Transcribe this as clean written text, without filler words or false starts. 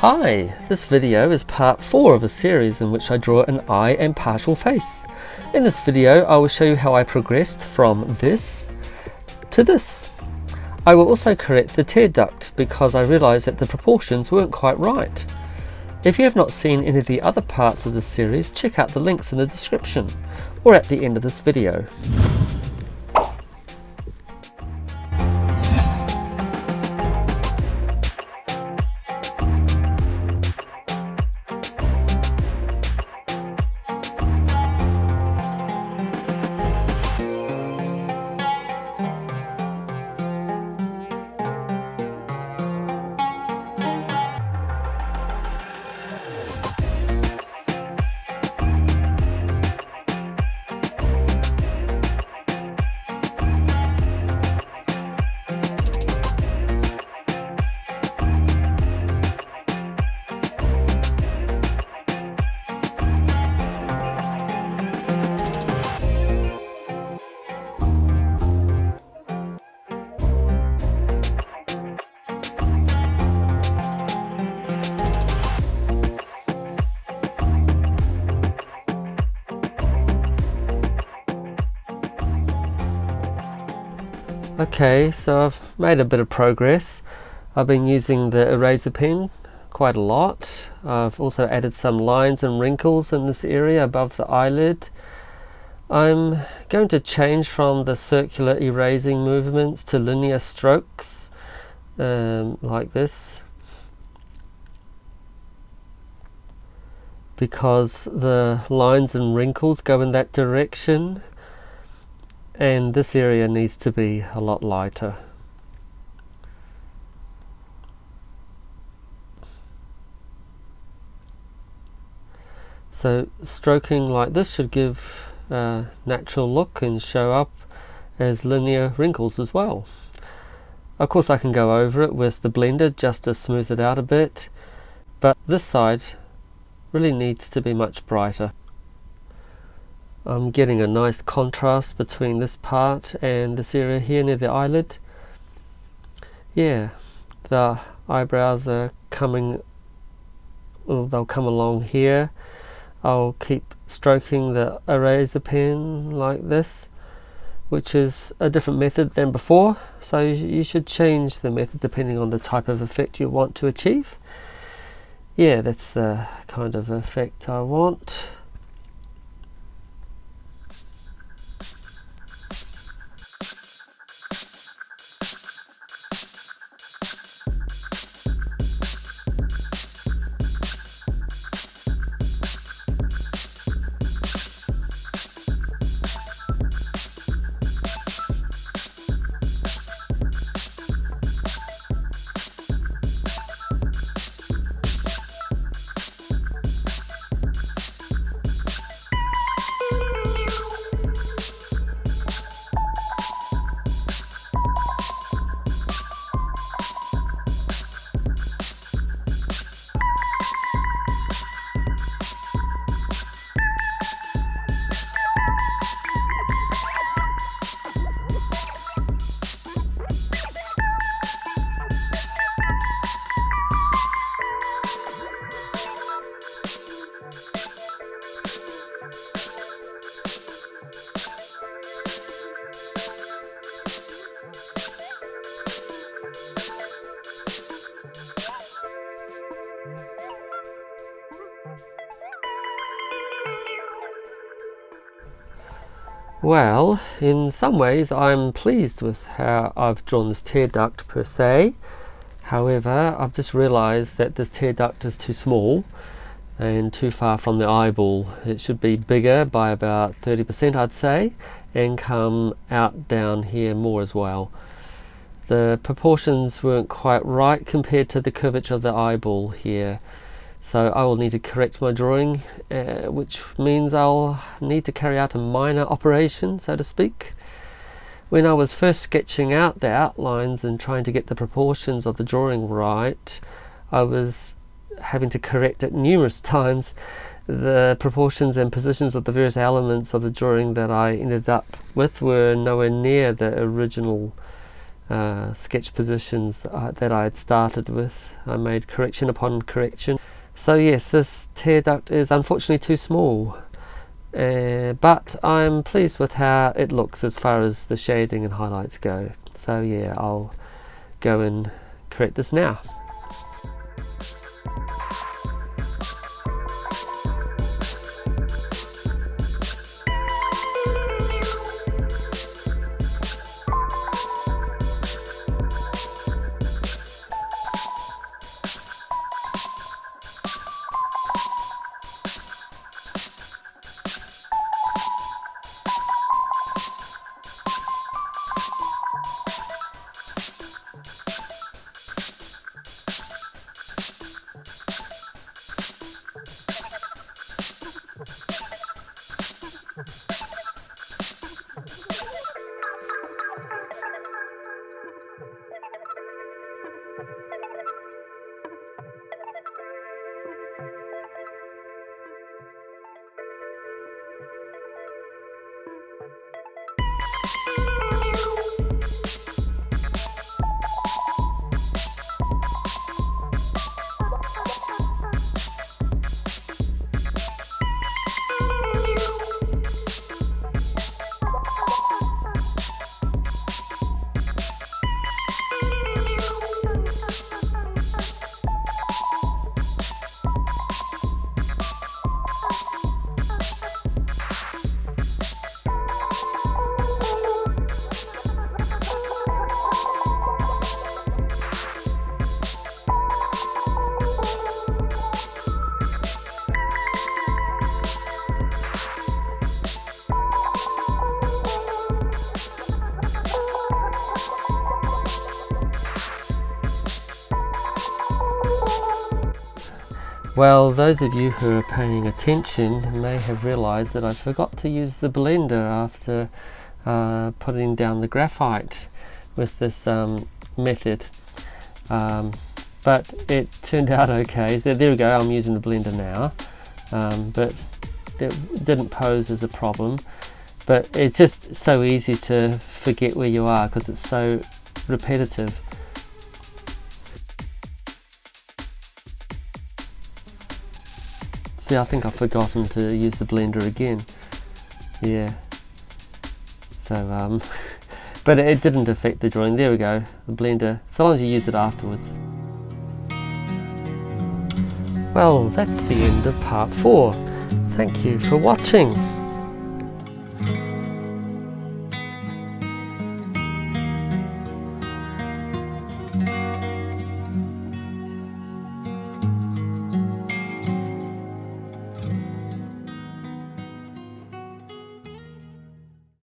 Hi, this video is part 4 of a series in which I draw an eye and partial face. In this video I will show you how I progressed from this to this. I will also correct the tear duct because I realised that the proportions weren't quite right. If you have not seen any of the other parts of this series, check out the links in the description or at the end of this video. Okay, so I've made a bit of progress. I've been using the eraser pen quite a lot. I've also added some lines and wrinkles in this area above the eyelid. I'm going to change from the circular erasing movements to linear strokes, like this, because the lines and wrinkles go in that direction. And this area needs to be a lot lighter. So stroking like this should give a natural look and show up as linear wrinkles as well. Of course I can go over it with the blender just to smooth it out a bit, but this side really needs to be much brighter. I'm getting a nice contrast between this part and this area here near the eyelid. Yeah, the eyebrows are coming, well, they'll come along here. I'll keep stroking the eraser pen like this, which is a different method than before, so you should change the method depending on the type of effect you want to achieve. Yeah, that's the kind of effect I want. Well, in some ways I'm pleased with how I've drawn this tear duct per se. However, I've just realized that this tear duct is too small and too far from the eyeball. It should be bigger by about 30%, I'd say, and come out down here more as well. The proportions weren't quite right compared to the curvature of the eyeball here. So I will need to correct my drawing, which means I'll need to carry out a minor operation, so to speak. When I was first sketching out the outlines and trying to get the proportions of the drawing right, I was having to correct it numerous times. The proportions and positions of the various elements of the drawing that I ended up with were nowhere near the original sketch positions that I had started with. I made correction upon correction. So yes, this tear duct is unfortunately too small, but I'm pleased with how it looks as far as the shading and highlights go. So yeah, I'll go and correct this now. Well, those of you who are paying attention may have realized that I forgot to use the blender after putting down the graphite with this method, but it turned out okay. So there we go, I'm using the blender now, but it didn't pose as a problem. But it's just so easy to forget where you are because it's so repetitive. See, I think I've forgotten to use the blender again. Yeah. So, but it didn't affect the drawing. There we go, the blender, so long as you use it afterwards. Well, that's the end of part 4. Thank you for watching.